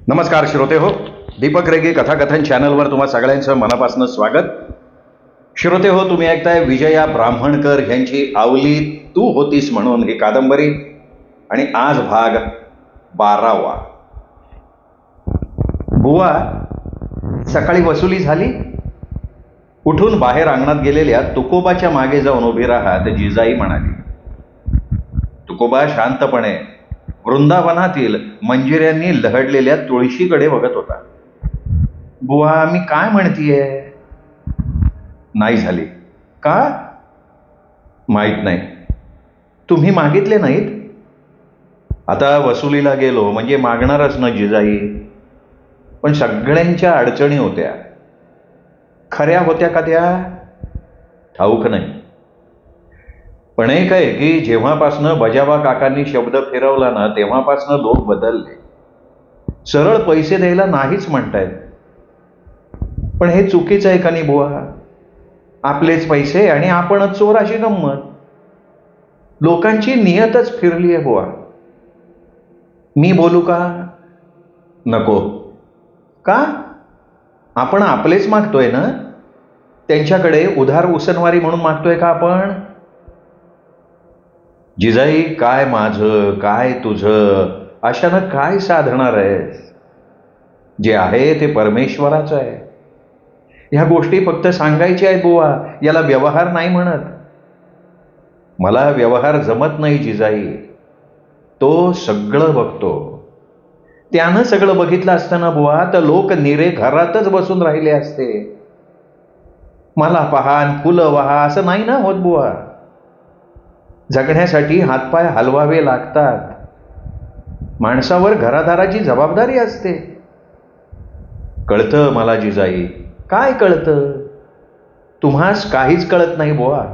नमस्कार श्रोते हो, दीपक रेगे कथाकथन चॅनलवर तुम्हा सगळ्यांचं मनापासून स्वागत. श्रोते हो, तुम्ही ऐकताय विजया ब्राह्मणकर यांची आवली तू होतीस म्हणून ही कादंबरी, आणि आज भाग 12वा. बुवा, सकाळी वसुली झाली? उठून बाहेर अंगणात गेलेल्या तुकोबाच्या मागे जाऊन उभी राहत जिजाई म्हणाली. तुकोबा शांतपणे वृंदावनातील मंजिऱ्यांनी लहडलेल्या तुळशीकडे बघत होता. बुवा, मी काय म्हणतीये? नाही झाली. का? माहीत नाही. तुम्ही मागितले नाहीत? आता वसुलीला गेलो म्हणजे मागणारच ना जिजाई. पण सगळ्यांच्या अडचणी होत्या. खऱ्या होत्या का त्या? ठाऊक नाही. पण एक आहे की जेव्हापासनं बजावा काकांनी शब्द फिरवला ना, तेव्हापासनं लोक बदलले. सरळ पैसे द्यायला नाहीच म्हणतायत. पण हे चुकीचं आहे का नाही बुवा? आपलेच पैसे आणि आपणच चोर, अशी गंमत. लोकांची नियतच फिरली आहे बुवा. मी बोलू का? नको. का? आपण आपलेच मागतोय ना. त्यांच्याकडे उधार उसनवारी म्हणून मागतोय का आपण? जिजाई, काय माझं काय तुझं, अशानं काय साधणार आहेस? जे आहे ते परमेश्वराचं आहे. ह्या गोष्टी फक्त सांगायच्या आहेत बुवा, याला व्यवहार नाही म्हणत. मला व्यवहार जमत नाही जिजाई. तो सगळं बघतो. त्यानं सगळं बघितलं असताना बुवा, तर लोक निरे घरातच बसून राहिले असते. मला पहा, फुलं वहा, असं नाही ना होत बुवा. जगण्यासाठी हातपाय हलवावे लागतात. माणसावर घरादाराची जबाबदारी असते. कळतं मला जिजाई. काय कळतं? तुम्हास काहीच कळत नाही बुवा.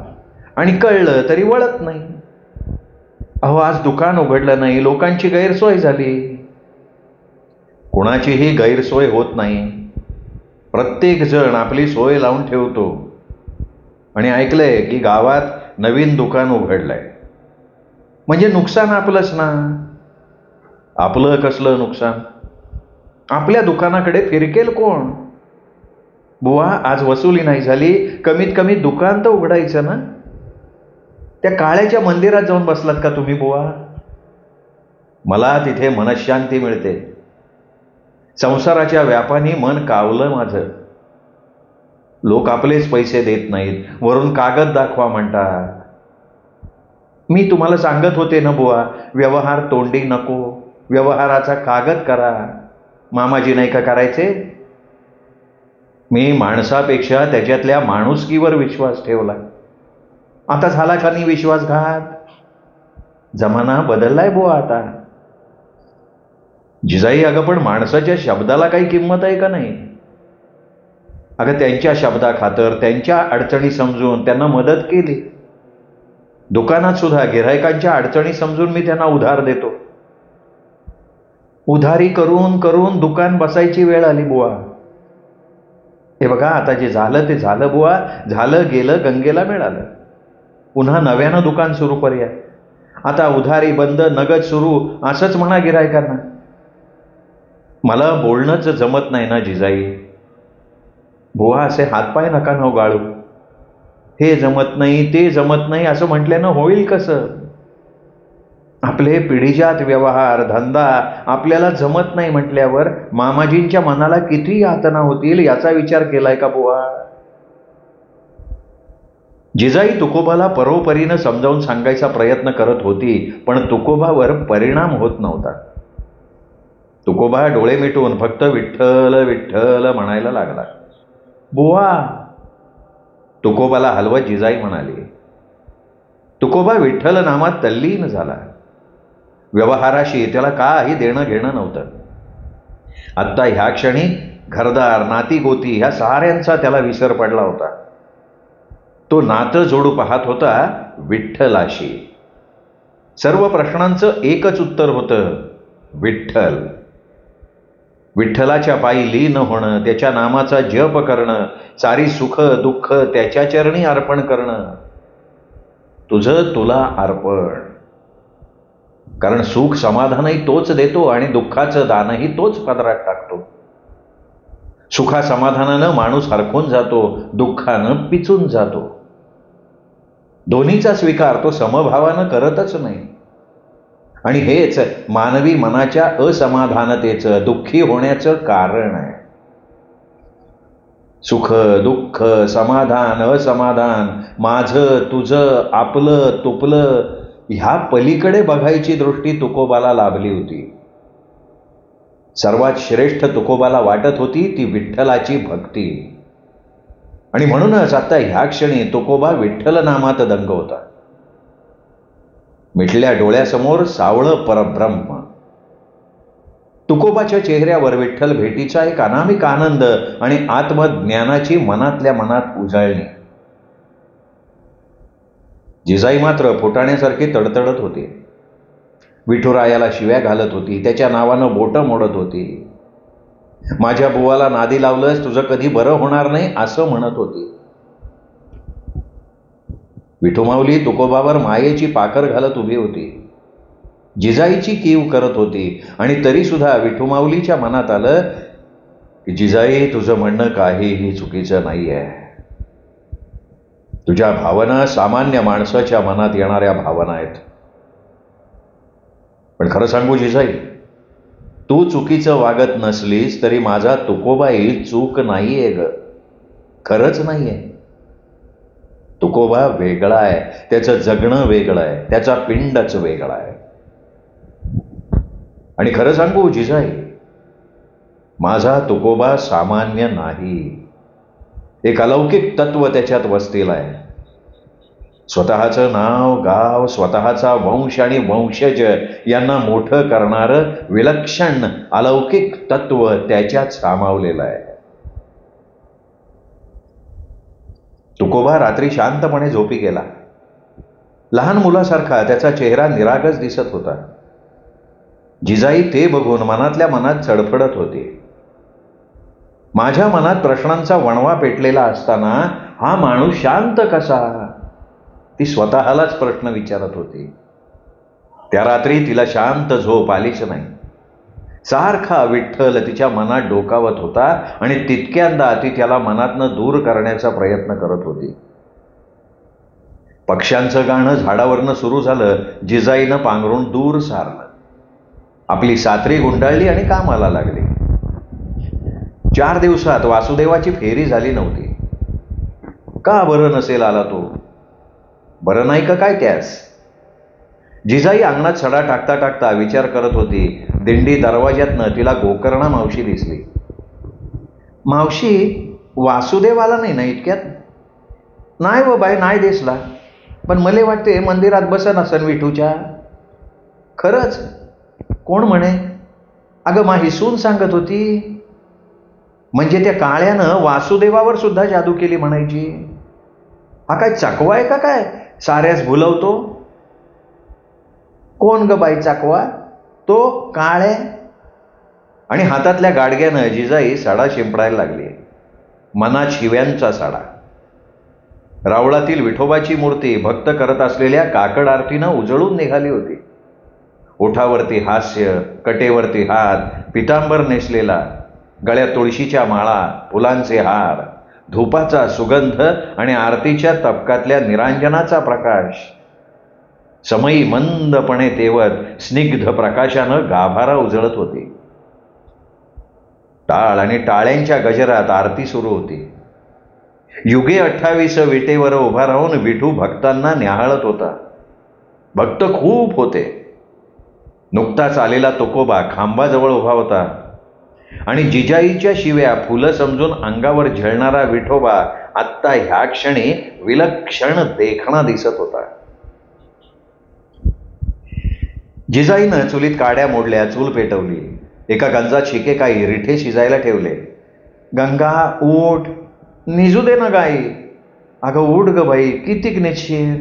आणि कळलं तरी वळत नाही. अहो, आज दुकान उघडलं नाही, लोकांची गैरसोय झाली. कोणाचीही गैरसोय होत नाही. प्रत्येक जण आपली सोय लावून ठेवतो. आणि ऐकलंय की गावात नवीन दुकान उघडलंय. म्हणजे नुकसान आपलंच ना. आपलं कसलं नुकसान? आपल्या दुकानाकडे फिरकेल कोण? बुवा, आज वसुली नाही झाली, कमीत कमी दुकान तर उघडायचं ना. त्या काळ्याच्या मंदिरात जाऊन बसलात का तुम्ही बुवा? मला तिथे मनशांती मिळते. संसाराच्या व्यापानी मन कावलं माझं. लोक आपलेच पैसे देत नाहीत, वरून कागद दाखवा म्हणतात. मी तुम्हाला सांगत होते ना बुवा, व्यवहार तोंडी नको, व्यवहाराचा कागद करा. मामाजी नाही का करायचे? मी माणसापेक्षा त्याच्यातल्या माणुसकीवर विश्वास ठेवला. आता झाला का नाही विश्वासघात? जमाना बदललाय बुवा आता. जिजाई, अगं पण माणसाच्या शब्दाला काही किंमत आहे का नाही? अगं, त्यांच्या शब्दाखातर त्यांच्या अडचणी समजून त्यांना मदत केली. दुकानात सुद्धा गिऱ्हाईकांच्या अडचणी समजून मी त्यांना उधार देतो. उधारी करून करून दुकान बसायची वेळ आली बुवा. हे बघा, आता जे झालं ते झालं बुवा. झालं गेलं, गंगेला मिळालं. पुन्हा नव्यानं दुकान सुरू करूया. आता उधारी बंद, नगद सुरू, असंच म्हणा गिऱ्हाईकांना. मला बोलणंच जमत नाही ना जिजाई. बुवा, असे हातपाय नका न गाळू. हे जमत नाही, ते जमत नाही असं म्हटल्यानं होईल कसं? आपले पिढीजात व्यवहार धंदा आपल्याला जमत नाही म्हटल्यावर मामाजींच्या मनाला किती यातना होतील याचा विचार केलाय का बुवा? जिजाई तुकोबाला परोपरीनं समजावून सांगायचा प्रयत्न करत होती, पण तुकोबावर परिणाम होत नव्हता. तुकोबा डोळे मिटून फक्त विठ्ठल विठ्ठल म्हणायला लागला. बुवा, तुकोबाला हलवत जिजाई म्हणाली. तुकोबा विठ्ठल नामात तल्लीन झाला. व्यवहाराशी त्याला काही देणं घेणं नव्हतं. आत्ता ह्या क्षणी घरदार, नाती गोती ह्या साऱ्यांचा त्याला विसर पडला होता. तो नातं जोडू पाहत होता विठ्ठलाशी. सर्व प्रश्नांचं एकच उत्तर होतं, विठ्ठल. विठ्ठलाच्या पायी लीन होणं, त्याच्या नामाचा जप करणं, सारी सुख दुःख त्याच्या चरणी अर्पण करणं. तुझं तुला अर्पण. कारण सुख समाधानही तोच देतो आणि दुःखाचं दानही तोच पदरात टाकतो. सुखा समाधानानं माणूस हरखून जातो, दुःखानं पिचून जातो. दोन्हीचा स्वीकार तो समभावानं करतच नाही. आणि हेच मानवी मनाच्या असमाधानतेचं, दुःखी होण्याचं कारण आहे. सुख, दुःख, समाधान, असमाधान, माझं, तुझं, आपलं, तुपलं, ह्या पलीकडे बघायची दृष्टी तुकोबाला लाभली होती. सर्वात श्रेष्ठ तुकोबाला वाटत होती ती विठ्ठलाची भक्ती. आणि म्हणूनच आता ह्या क्षणी तुकोबा विठ्ठल नामात दंग होता. मिटल्या डोळ्यासमोर सावळं परब्रह्म. तुकोबाच्या चेहऱ्यावर विठ्ठल भेटीचा एक अनामिक आनंद आणि आत्मज्ञानाची मनातल्या मनात उजळणी. जिजाई मात्र फुटाण्यासारखी तडतडत होती. विठुरायाला शिव्या घालत होती, त्याच्या नावानं बोटं मोडत होती. माझ्या बुवाला नादी लावलंस, तुझं कधी बरं होणार नाही असं म्हणत होती. विठुमाऊली तुकोबावर मायेची पाकर घालत उभी होती. जिजाईची कीव करत होती. आणि तरी सुद्धा विठुमाऊलीच्या मनात आलं की जिजाई, तुझं म्हणणं काहीही चुकीचं नाही आहे. तुझ्या भावना सामान्य माणसाच्या मनात येणाऱ्या भावना आहेत. पण खरं सांगू जिजाई, तू चुकीचं वागत नसलीस तरी माझा तुकोबाही चूक नाहीये ग, खरंच नाहीये. तुकोबा वेगळा आहे, त्याचं जगणं वेगळं आहे, त्याचा पिंडच वेगळा आहे. आणि खरं सांगू जिजाई, माझा तुकोबा सामान्य नाही. एक अलौकिक तत्व त्याच्यात वसलेलं आहे. स्वतःचं नाव, गाव, स्वतःचा वंश आणि वंशज यांना मोठं करणारं विलक्षण अलौकिक तत्व त्याच्यात सामावलेलं आहे. तुकोबा रात्री शांतपणे झोपी गेला. लहान मुलासारखा त्याचा चेहरा निरागस दिसत होता. जिजाई ते बघून मनातल्या मनात चडफडत होती. माझ्या मनात प्रश्नांचा वणवा पेटलेला असताना हा माणूस शांत कसा, ती स्वतःलाच प्रश्न विचारत होती. त्या रात्री तिला शांत झोप आलीच नाही. सारखा विठ्ठल तिच्या मनात डोकावत होता आणि तितक्यांदा ती त्याला मनातनं दूर करण्याचा प्रयत्न करत होती. पक्ष्यांचं गाणं झाडावरनं सुरू झालं. जिजाईनं पांघरून दूर सारलं, आपली सात्री गुंडाळली आणि कामाला लागली. 4 दिवसात वासुदेवाची फेरी झाली नव्हती. का बरं नसेल आला तो? बरं नाही का काय त्यास? जिजाई अंगणात सडा टाकता टाकता विचार करत होती. दिंडी दरवाज्यातनं तिला गोकर्णा मावशी दिसली. मावशी, वासुदेव आला नाही ना इतक्यात? नाही व बाई, नाही दिसला. पण मला वाटते मंदिरात बसन असन विठूच्या. खरंच? कोण म्हणे? अगं माही सून सांगत होती. म्हणजे त्या काळ्यानं वासुदेवावर सुद्धा जादू केली म्हणायची. हा काय चकवा आहे का काय, साऱ्याच भुलवतो? कोण ग बाई चकवा? तो काळे. आणि हातातल्या गाडग्यानं जिजाई सडा शिंपडायला लागली. मनात शिव्यांचा सडा. रावळातील विठोबाची मूर्ती भक्त करत असलेल्या काकड आरतीनं उजळून निघाली होती. ओठावरती हास्य, कटेवरती हात, पितांबर नेसलेला, गळ्यात तुळशीच्या माळा, फुलांचे हार, धूपाचा सुगंध आणि आरतीच्या तबकातल्या निरांजनाचा प्रकाश. समयी मंदपणे तेवत स्निग्ध प्रकाशानं गाभारा उजळत होती. टाळ आणि टाळ्यांच्या गजरात आरती सुरू होती. युगे 28 विटेवर उभा राहून विठू भक्तांना न्याहाळत होता. भक्त खूप होते. नुकताच आलेला तुकोबा खांबाजवळ उभा होता आणि जिजाईच्या शिव्या फुलं समजून अंगावर झळणारा विठोबा आत्ता ह्या क्षणी विलक्षण देखणा दिसत होता. जिजाईनं चुलीत काड्या मोडल्या, चूल पेटवली. एका गंजात शिकेकाई रिठे शिजायला ठेवले. गंगा उठ, निजू दे ना गाई. अगं उठ ग बाई, कितीक निजशील?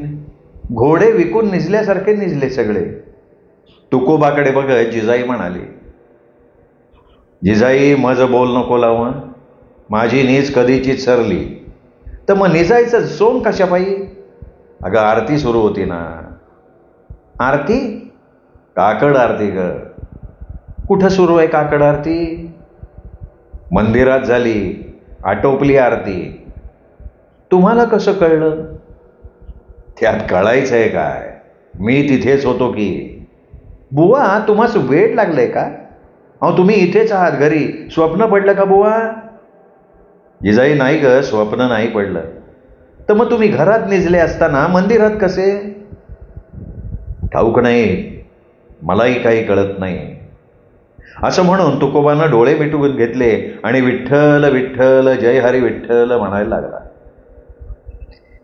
घोडे विकून निजल्यासारखे निजले सगळे. तुकोबाकडे बघत जिजाई म्हणाली, जिजाई मज बोल नको लावं. माझी नीज कधीचीच सरली तर मग निजायचं सोंग कशा पायी? अगं आरती सुरू होती ना. आरती? काकड आरती ग. कुठं सुरू आहे काकड आरती? मंदिरात झाली, आटोपली आरती. तुम्हाला कसं कळलं? त्यात कळायचंय काय, मी तिथेच होतो की. बुवा तुम्हास वेळ लागलंय का? अहो तुम्ही इथेच आहात घरी, स्वप्न पडलं का बुवा? जिजाई नाही ग, स्वप्न नाही पडलं. तर मग तुम्ही घरात निजले असताना मंदिरात कसे? ठाऊक नाही, मलाही काही कळत नाही. असं म्हणून तुकोबानं डोळे मिटून घेतले आणि विठ्ठल विठ्ठल जय हरी विठ्ठल म्हणायला लागला.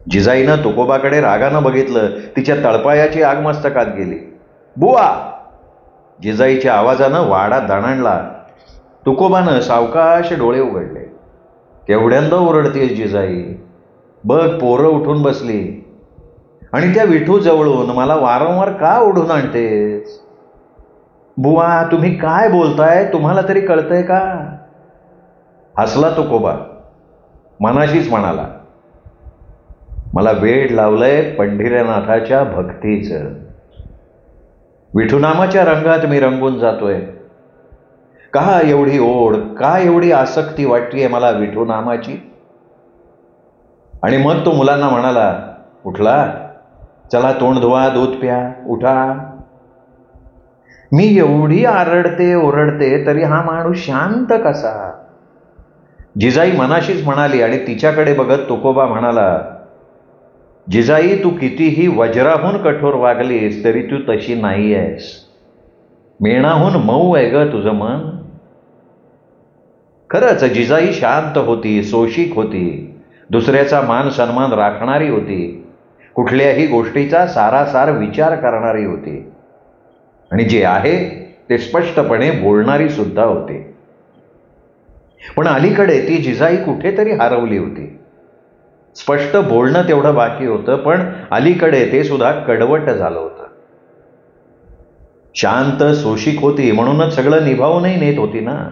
जिजाईनं तुकोबाकडे रागानं बघितलं. तिच्या तळपायाची आग मस्तकात गेली. बुवा! जिजाईच्या आवाजानं वाडा दणाणला. तुकोबानं सावकाश डोळे उघडले. केवढ्यांदा ओरडतेस जिजाई? बघ पोरं उठून बसली आणि त्या विठू जवळून मला वारंवार का ओढून आणतेस? बुवा तुम्ही काय बोलताय, तुम्हाला तरी कळतंय का? हसला तुकोबा. मनाशीच म्हणाला, मला वेड लावलंय पंढरीनाथाच्या भक्तीचं. विठुनामाच्या रंगात मी रंगून जातोय. का एवढी ओढ, का एवढी आसक्ती वाटतीये मला विठुनामाची? आणि मग तो मुलांना म्हणाला, उठला, चला तोंड धुवा, दूध प्या, उठा. मी एवढी आरडते ओरडते तरी हा माणूस शांत कसा? जिजाई मनाशीच म्हणाली आणि तिच्याकडे बघत तुकोबा म्हणाला, जिजाई तू कितीही वज्राहून कठोर वागलीस तरी तू तशी नाही आहेस. मेणाहून मऊ आहे ग तुझं मन. खरंच जिजाई शांत होती, सोशिक होती, दुसऱ्याचा मान सन्मान राखणारी होती, कुठल्याही गोष्टीचा सारासार विचार करणारी होती आणि जे आहे ते स्पष्टपणे बोलणारी सुद्धा होती. पण अलीकडे ती जिजाई कुठेतरी हरवली होती. स्पष्ट बोलणं तेवढं बाकी होतं, पण अलीकडे ते सुद्धा कडवट झालं होतं. शांत सोशिक होती म्हणूनच सगळं निभावूनही नेत होती ना.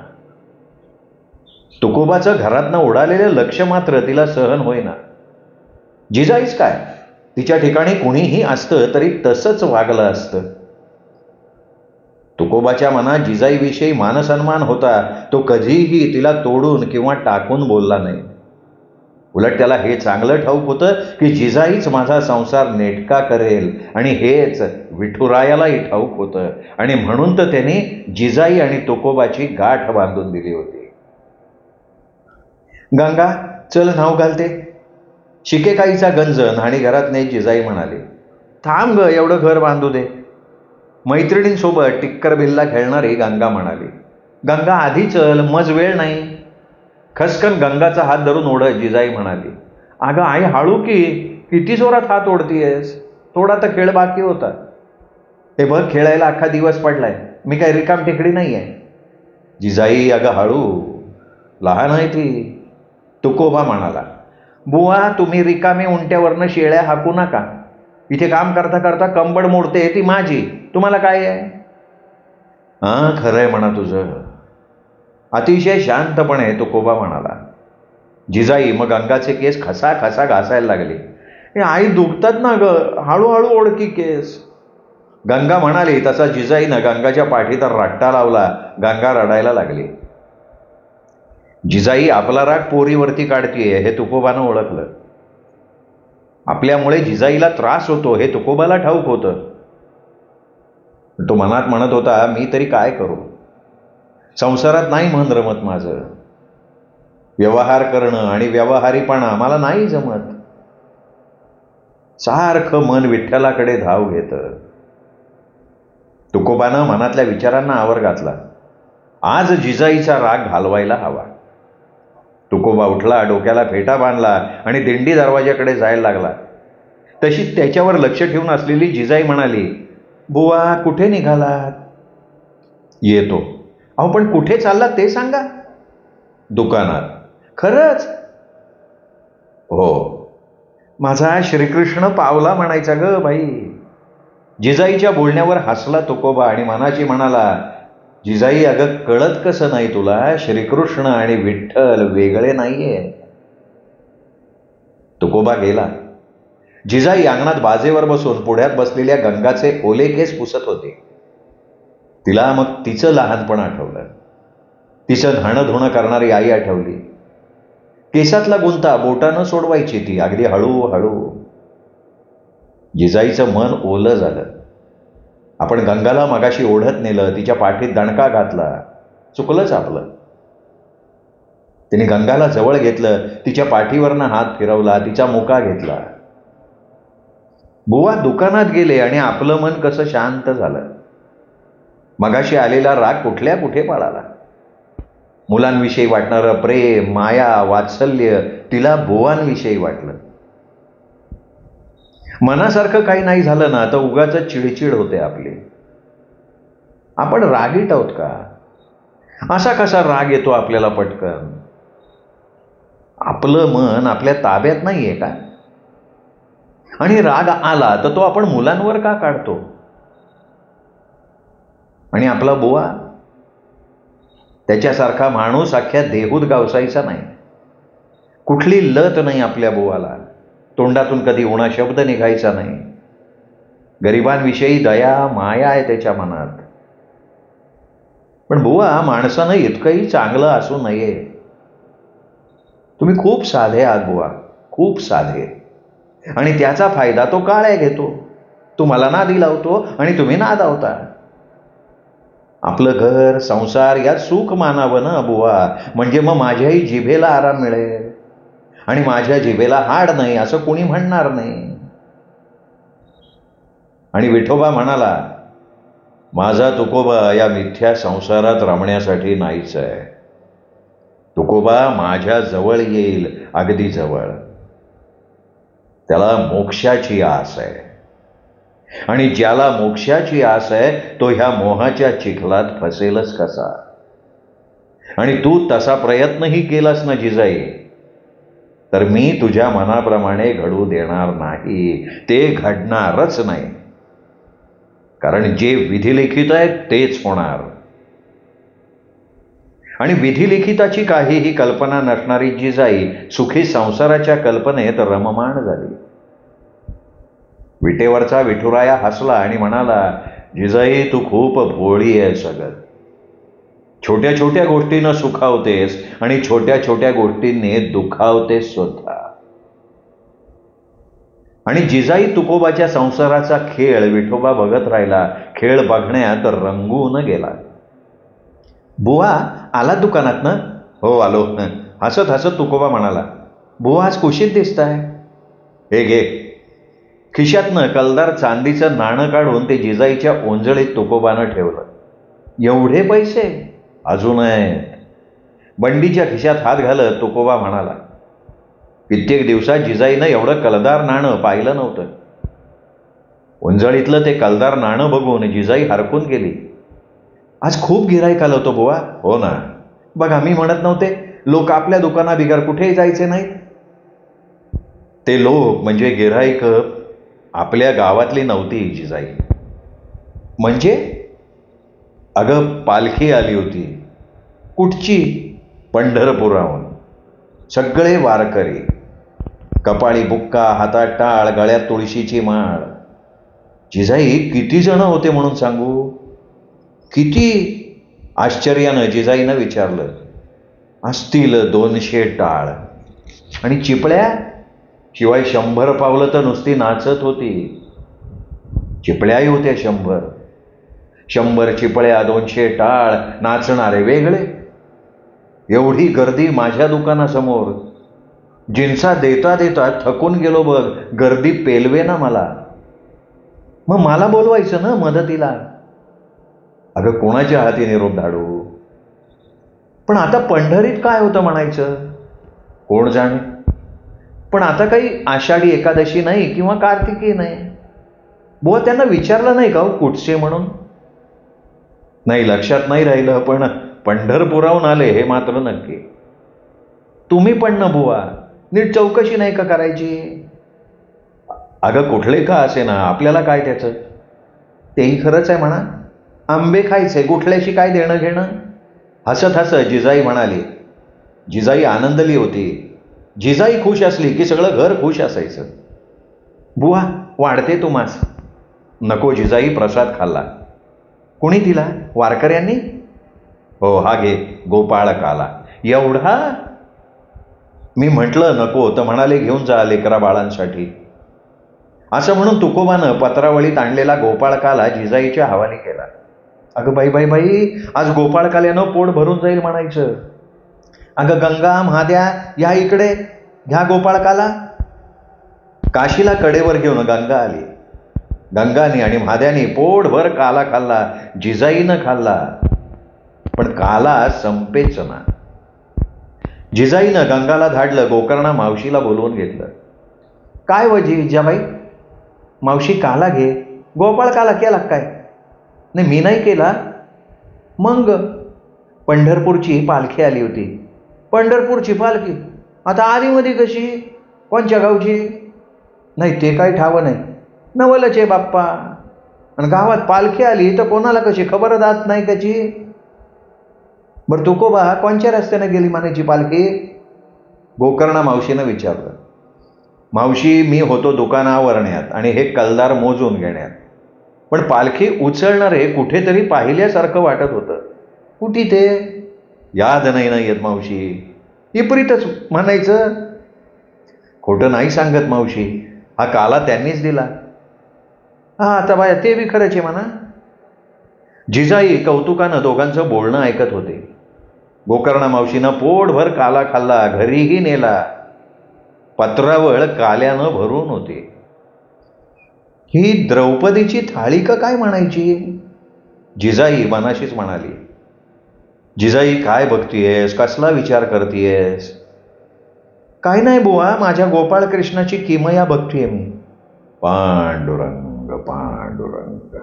तुकोबाचं घरातनं उडालेलं लक्ष मात्र तिला सहन होईना. जिजाईच काय, तिच्या ठिकाणी कुणीही असतं तरी तसंच वागलं असतं. तुकोबाच्या मनात जिजाईविषयी मानसन्मान होता. तो कधीही तिला तोडून किंवा टाकून बोलला नाही. उलट त्याला हे चांगलं ठाऊक होतं की जिजाईच माझा संसार नेटका करेल आणि हेच विठुरायालाही ठाऊक होतं आणि म्हणून तर त्यांनी जिजाई आणि तुकोबाची गाठ बांधून दिली होती. गंगा चल नाव घालते. शिकेकाईचा गंजन आणि घरात नाही. जिजाई म्हणाली, थांब ग, एवढं घर बांधू दे. मैत्रिणींसोबत टिक्कर बिल्ला खेळणारी गंगा म्हणाली, गंगा आधी चल, मज वेळ नाही. खसकन गंगाचा हात धरून ओढत जिजाई म्हणाली, अगं आई हळू की, किती जोरात हात ओढतीयस, थोडा तर खेळ बाकी होता. हे बघ खेळायला अख्खा दिवस पडलाय, मी काही रिकाम टेकडी नाही आहे. जिजाई अगं हळू, लहान आहे ती. तुकोबा म्हणाला, बुवा तुम्ही रिकामे उंट्यावरनं शेळ्या हाकू नका. इथे काम करता करता कंबड मोडते ती माझी, तुम्हाला काय आहे? हां खरंय म्हणा तुझं. अतिशय शांतपणे तुकोबा म्हणाला. जिजाई मग गंगाचे केस खसा खसा घासायला लागले. आई दुखतात ना ग, हळूहळू ओळखी केस. गंगा म्हणाली तसा जिजाईनं गंगाच्या पाठीत रट्टा लावला. गंगा रडायला लागली. जिजाई आपला राग पोरीवरती काढतीये हे तुकोबानं ओळखलं. आपल्यामुळे जिजाईला त्रास होतो हे तुकोबाला ठाऊक होतं. तो मनात म्हणत होता, मी तरी काय करू, संसारात नाही मन रमत माझं. व्यवहार करणं आणि व्यवहारीपणा मला नाही जमत. सारखं मन विठ्ठलाकडे धाव घेतं. तुकोबानं मनातल्या विचारांना आवर घातला. आज जिजाईचा राग घालवायला हवा. तुकोबा उठला, डोक्याला फेटा बांधला आणि दिंडी दरवाजाकडे जायला लागला. तशीच त्याच्यावर लक्ष ठेवून असलेली जिजाई म्हणाली, बुवा कुठे निघालात? येतो. अहो पण कुठे चाललात ते सांगा. दुकानात. खरंच? हो. माझा श्रीकृष्ण पावला म्हणायचा ग बाई. जिजाईच्या बोलण्यावर हसला तुकोबा आणि मनाची म्हणाला, जिजाई अगं कळत कसं नाही तुला, श्रीकृष्ण आणि विठ्ठल वेगळे नाहीये. तुकोबा गेला. जिजाई अंगणात बाजेवर बसून पुढ्यात बसलेल्या गंगाचे ओले केस पुसत होते. तिला मग तिचं लहानपण आठवलं. तिचं न्हाणं धुणं करणारी आई आठवली. केसातला गुंता बोटानं सोडवायची ती, अगदी हळूहळू. जिजाईचं मन ओलं झालं. आपण गंगाला मगाशी ओढत नेलं, तिच्या पाठीत दणका घातला. चुकलंच आपलं. तिने गंगाला जवळ घेतलं, तिच्या पाठीवरनं हात फिरवला, तिचा मुका घेतला. बुवा दुकानात गेले आणि आपलं मन कसं शांत झालं. मगाशी आलेला राग कुठल्या कुठे पळाला. मुलांविषयी वाटणारं प्रेम, माया, वात्सल्य तिला बुवांविषयी वाटलं. मनासारखं काही नाही झालं ना तर उगाच चिडचिड होते आपली. आपण रागीट आहोत का? असा कसा राग येतो आपल्याला पटकन? आपलं मन आपल्या ताब्यात नाहीये का? आणि राग आला तर तो आपण मुलांवर का काढतो? आणि आपला बुवा, त्याच्यासारखा माणूस अख्ख्या देहूत गावसायचा नाही. कुठली लत नाही आपल्या बुवाला. तोंडातून कधी उणा शब्द निघायचा नाही. गरिबांविषयी दया माया आहे त्याच्या मनात. पण बुवा माणसानं इतकंही चांगलं असू नये. तुम्ही खूप साधे आहात बुवा, खूप साधे. आणि त्याचा फायदा तो काळ्या घेतो. तुम्हाला नादी लावतो आणि तुम्ही नादावता. आपलं घर संसार यात सुख मानावं ना बुवा, म्हणजे मग माझ्याही जिभेला आराम मिळेल. आणि माझ्या जिभेला हाड नाही असं कोणी म्हणणार नाही. आणि विठोबा म्हणाला, माझा तुकोबा या मिथ्या संसारात रमण्यासाठी नाहीच आहे. तुकोबा माझ्या जवळ येईल, अगदी जवळ. त्याला मोक्षाची आस आहे. आणि ज्याला मोक्षाची आस आहे तो ह्या मोहाच्या चिखलात फसेलच कसा? आणि तू तसा प्रयत्नही केलास ना जिजाई, तर मी तुझ्या मनाप्रमाणे घडू देणार नाही. ते घडणारच नाही. कारण जे विधिलिखित आहे तेच होणार. आणि विधिलिखिताची काहीही कल्पना नसणारी जिजाई सुखी संसाराच्या कल्पनेत रममाण झाली. विटेवरचा विठुराया हसला आणि म्हणाला, जिजाई तू खूप भोळी आहे सगळं. छोट्या छोट्या गोष्टीनं सुखावतेस आणि छोट्या छोट्या गोष्टींनी दुखावतेस सुद्धा. आणि जिजाई तुकोबाच्या संसाराचा खेळ विठोबा बघत राहिला. खेळ बघण्यात रंगून गेला. बुवा आला दुकानातनं? हो आलो. हसत हसत तुकोबा म्हणाला, बुवा आज खुशीत दिसताय. हे घे. खिशातनं कलदार चांदीचं नाणं काढून ते जिजाईच्या ओंजळीत तुकोबानं ठेवलं. एवढे पैसे? अजून आहेत. बंडीच्या खिशात हात घालत तुकोबा म्हणाला, कित्येक दिवसात जिजाईनं एवढं कलदार नाणं पाहिलं नव्हतं. ओंजळीतलं ते कलदार नाणं बघून जिजाई हरकून गेली. आज खूप गिऱ्हाईक आलं होतं बुवा. हो ना, बघा मी म्हणत नव्हते लोक आपल्या दुकानाबिगर कुठेही जायचे नाहीत. ते लोक म्हणजे गिऱ्हाईक आपल्या गावातली नव्हती जिजाई. म्हणजे? अगं पालखी आली होती. कुठची? पंढरपुराहून. सगळे वारकरी. कपाळी बुक्का, हातात टाळ, गळ्यात तुळशीची माळ. जिजाई किती जण होते म्हणून सांगू? किती? आश्चर्यानं जिजाईनं विचारलं. असतील 200 टाळ. आणि चिपळ्या? शिवाय 100 पावलं तर नुसती नाचत होती. चिपळ्याही होत्या 100. 100 चिपळ्या, 200 टाळ, नाचणारे वेगळे. एवढी गर्दी माझ्या दुकानासमोर. जिन्सा देता देता थकून गेलो बघ. गर्दी पेलवे ना मला. मग मला बोलवायचं ना मदतीला. अगं कोणाच्या हाती निरोप धाडू? पण आता पंढरीत काय होतं म्हणायचं? कोण जाणे. पण आता काही आषाढी एकादशी नाही किंवा कार्तिकी नाही. बुवा त्यांना विचारलं नाही का हो कुठचे म्हणून? नाही लक्षात नाही राहिलं, पण पंढरपुराहून आले हे मात्र नक्की. तुम्ही पण ना बुवा नीट चौकशी नाही का करायची? अगं कुठले का असे ना, आपल्याला काय त्याचं? तेही खरंच आहे म्हणा. आंबे खायचे, गुठल्याशी काय देणं घेणं? हसत हसत जिजाई म्हणाली. जिजाई आनंदली होती. जिजाई खुश असली की सगळं घर खुश असायचं. बुवा वाढते तू मास. नको जिजाई, प्रसाद खाल्ला. कुणी दिला? वारकऱ्यांनी? हो, हा घे गोपाळ काला. एवढा? मी म्हटलं नको तर म्हणाले घेऊन जा लेकरा बाळांसाठी. असं म्हणून तुकोबानं पत्रावळीत आणलेला गोपाळ काला जिजाईच्या हवाली केला. अगं बाई बाई बाई, आज गोपाळ काल्यानं पोट भरून जाईल म्हणायचं. अगं गंगा, महाद्या, या इकडे, घ्या गोपाळ काला. काशीला कडेवर घेऊन गंगा आली. गंगाने आणि महाद्याने पोटभर काला खाल्ला, जिजाईनं खाल्ला, पण काला संपेच ना. जिजाईनं गंगाला धाडलं, गोकर्णा मावशीला बोलवून घेतलं. काय वजी जिजाबाई, मावशी काला घे. गोपाळ काला केला काय? नाही, मी नाही केला. मग पंढरपूरची पालखी आली होती. पंढरपूरची पालखी आता आलीमध्ये कशी? कोणच्या गावची? नाही, ते काही ठावं नाही. नवलच आहे बाप्पा. आणि गावात पालखी आली तर कोणाला कशी खबर जात नाही त्याची? बरं तुकोबा, कोणच्या रस्त्याने गेली म्हणायची पालखी? गोकर्णा मावशीनं विचारलं. मावशी, मी होतो दुकानावरण्यात आणि हे कलदार मोजून घेण्यात, पण पालखी उचलणारे कुठेतरी पाहिल्यासारखं वाटत होतं. कुठे ते? याद नाही येत मावशी. विपरीतच म्हणायचं. खोटं नाही सांगत मावशी, हा काला त्यांनीच दिला. हा, आता बाया ते बी खरंच आहे म्हणा. जिजाई कौतुकानं दोघांचं बोलणं ऐकत होते. गोकर्णा मावशीनं पोटभर काला खाल्ला, घरीही नेला. पत्रावळ काल्यानं भरून होते. ही द्रौपदीची थाळी का काय म्हणायची? जिजाई मनाशीच म्हणाली. जिजाई, काय बघतीयस? कसला विचार करतीयस? काय नाही बुवा, माझ्या गोपाळ कृष्णाची किमया बघतीये मी. पांडुरंग पांडुरंग.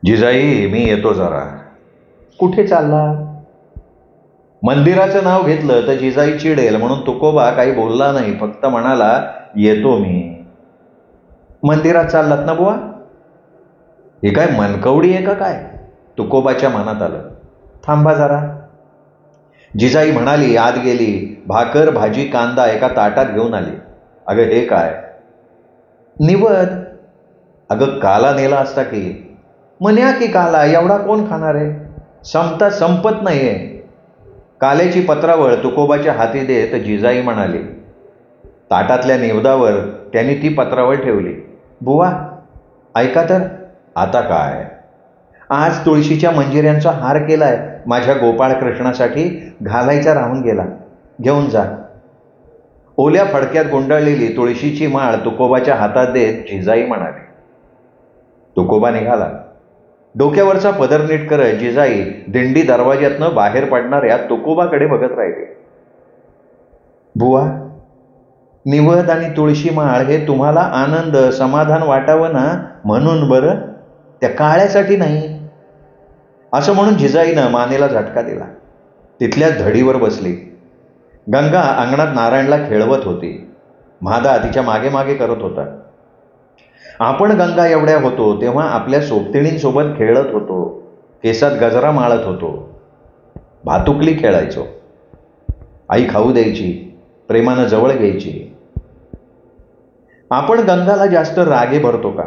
जिजाई, मी येतो जरा. कुठे चालला? मंदिराचं नाव घेतलं तर जिजाई चिडेल म्हणून तुकोबा काही बोलला नाही, फक्त म्हणाला, येतो मी. मंदिरात चाललात ना बुवा? हे काय मनकवडी आहे का काय? तुकोबाच्या मनात आलं. थांबा जरा. जिजाई म्हणाली, आत गेली. भाकर, भाजी, कांदा एका ताटात घेऊन आली. अगं हे काय? निवद. अगं काला नेला असता की. म्हण्या की काला एवढा कोण खाणार आहे? संपत नाहीये. काल्याची पत्रावळ तुकोबाच्या हाती देत जिजाई म्हणाली. ताटातल्या निवदावर त्यांनी ती पत्रावळ ठेवली. बुवा ऐका तर. आता काय? आज तुळशीच्या मंजिऱ्यांचा हार केलाय माझ्या गोपाळ कृष्णासाठी, घालायचा राहून गेला, घेऊन जा. ओल्या फडक्यात गुंडाळलेली तुळशीची माळ तुकोबाच्या हातात देत जिजाई म्हणाली. तुकोबा निघाला. डोक्यावरचा पदर नीट करत जिजाई दिंडी दरवाज्यातनं बाहेर पडणाऱ्या तुकोबाकडे बघत राहिले. बुवा, निवद आणि तुळशी माळ हे तुम्हाला आनंद समाधान वाटावं ना म्हणून बरं, त्या काळ्यासाठी नाही. असं म्हणून जिजाईनं मानेला झटका दिला. तिथल्या धडीवर बसली. गंगा अंगणात नारायणला खेळवत होती. म्हादा तिच्या मागे मागे करत होता. आपण गंगा एवढ्या होतो तेव्हा आपल्या सोबतिणींसोबत खेळत होतो, केसात गजरा माळत होतो, भातुकली खेळायचो. आई खाऊ द्यायची, प्रेमानं जवळ घ्यायची. आपण गंगाला जास्त रागे भरतो का?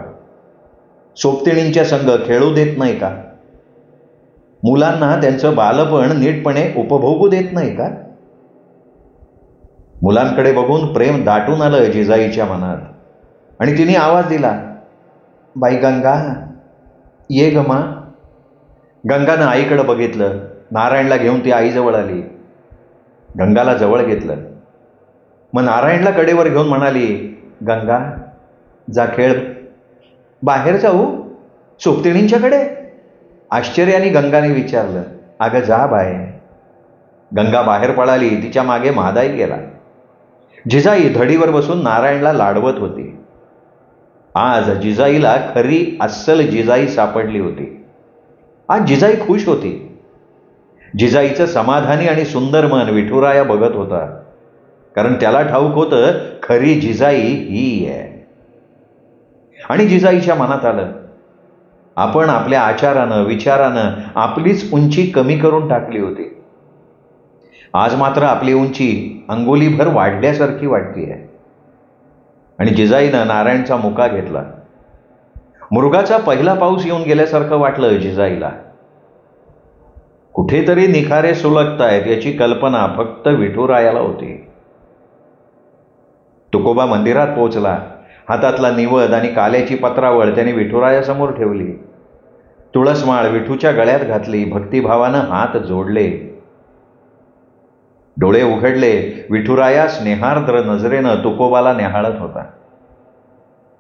सोबतिणींच्या संग खेळू देत नाही का? मुलांना त्यांचं बालपण नीटपणे उपभोगू देत नाही का? मुलांकडे बघून प्रेम दाटून आलं जिजाईच्या मनात आणि तिने आवाज दिला, बाई गंगा, ये गमा. गंगानं आईकडं बघितलं. नारायणला घेऊन ती आईजवळ आली. गंगाला जवळ घेतलं. मग नारायणला कडेवर घेऊन म्हणाली, गंगा जा खेळ. बाहेर जाऊ? सोबतिणींच्याकडे? आश्चर्याने गंगाने विचारलं. अगं जा बाय. गंगा बाहेर पळाली. तिच्या मागे म्हादाई गेला. जिजाई धडीवर बसून नारायणला लाडवत होती. आज जिजाईला खरी अस्सल जिजाई सापडली होती. आज जिजाई खुश होती. जिजाईचं समाधानी आणि सुंदर मन विठुराया बघत होता, कारण त्याला ठाऊक होतं खरी जिजाई ही आहे. आणि जिजाईच्या मनात आलं, आपण आपल्या आचारानं विचारानं आपलीच उंची कमी करून टाकली होती. आज मात्र आपली उंची अंगुलीभर वाढल्यासारखी वाटते आहे. आणि जिजाईनं नारायणचा मुका घेतला. मृगाचा पहिला पाऊस येऊन गेल्यासारखं वाटलं जिजाईला. कुठेतरी निखारे सुलगतायत याची कल्पना फक्त विठुरायाला होती. तुकोबा मंदिरात पोहोचला. हातातला निवद आणि काल्याची पत्रावळ त्याने विठुरायासमोर ठेवली. तुळसमाळ विठूच्या गळ्यात घातली. भक्तिभावानं हात जोडले. डोळे उघडले. विठुराया स्नेहार्द्र नजरेनं तुकोबाला न्याहाळत होता.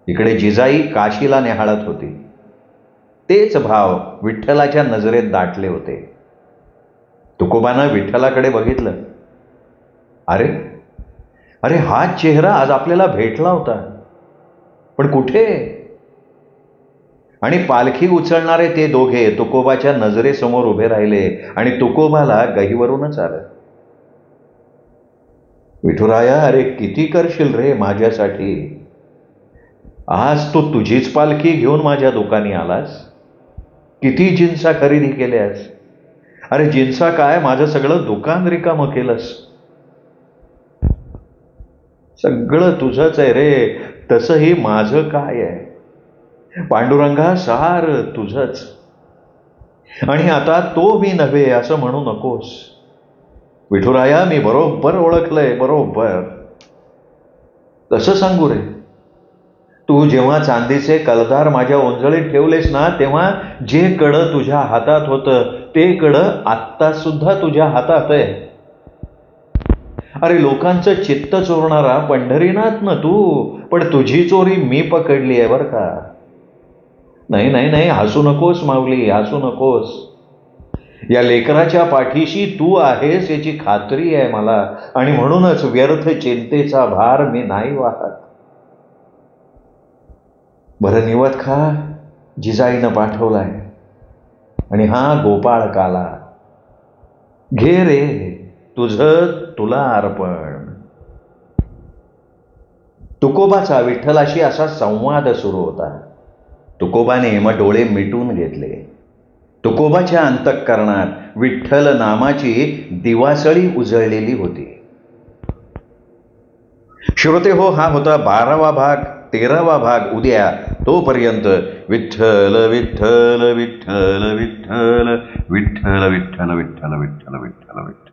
इकडे जिजाई काशीला न्याहाळत होती. तेच भाव विठ्ठलाच्या नजरेत दाटले होते. तुकोबानं विठ्ठलाकडे बघितलं. अरे अरे हा चेहरा आज आपल्याला भेटला होता, पण कुठे? आणि पालखी उचलणारे ते दोघे तुकोबाच्या नजरेसमोर उभे राहिले आणि तुकोबाला गहिवरूनच आलं. विठुराया, अरे किती करशील रे माझ्यासाठी? आज तू तुझीच पालखी घेऊन माझ्या दुकानी आलास. किती जिन्सा खरेदी केल्यास. अरे जिन्सा काय, माझं सगळं दुकान रिकामं केलंस. सगळं तुझंच आहे रे. तसंही माझं काय आहे? पांडुरंगा, सार तुझंच. आणि आता तो मी नव्हे असं म्हणू नकोस. विठुराया, मी बरोबर ओळखलंय, बरोबर. कसं सांगू रे? तू जेव्हा चांदीचे कलदार माझ्या ओंजळीत ठेवलेस ना, तेव्हा जे कडं तुझ्या हातात होतं ते कडं आत्ता सुद्धा तुझ्या हातात आहे. अरे लोकांचं चित्त चोरणारा पंढरीनाथ ना तू, पण तुझी चोरी मी पकडली आहे बरं का. नाही नाही नाही, हसू नकोस माऊली, हसू नकोस. या लेकराच्या पाठीशी तू आहेस याची खात्री आहे मला, आणि म्हणूनच व्यर्थ चिंतेचा भार मी नाही वाहत. बरं निवत खा, जिजाईनं पाठवलाय. आणि हा गोपाळ काला, घे रे, तुझं तुला अर्पण. तुकोबाचा विठ्ठलाशी असा संवाद सुरू होता. तुकोबाने मग डोळे मिटून घेतले. तुकोबाच्या अंतःकरणात विठ्ठल नामाची दिवासळी उजळलेली होती. श्रोते हो, हा होता 12वा भाग. 13वा भाग उद्या. तोपर्यंत विठ्ठल विठ्ठल विठ्ठल विठ्ठल विठ्ठल विठ्ठल विठ्ठल विठ्ठल विठ्ठल विठ्ठल.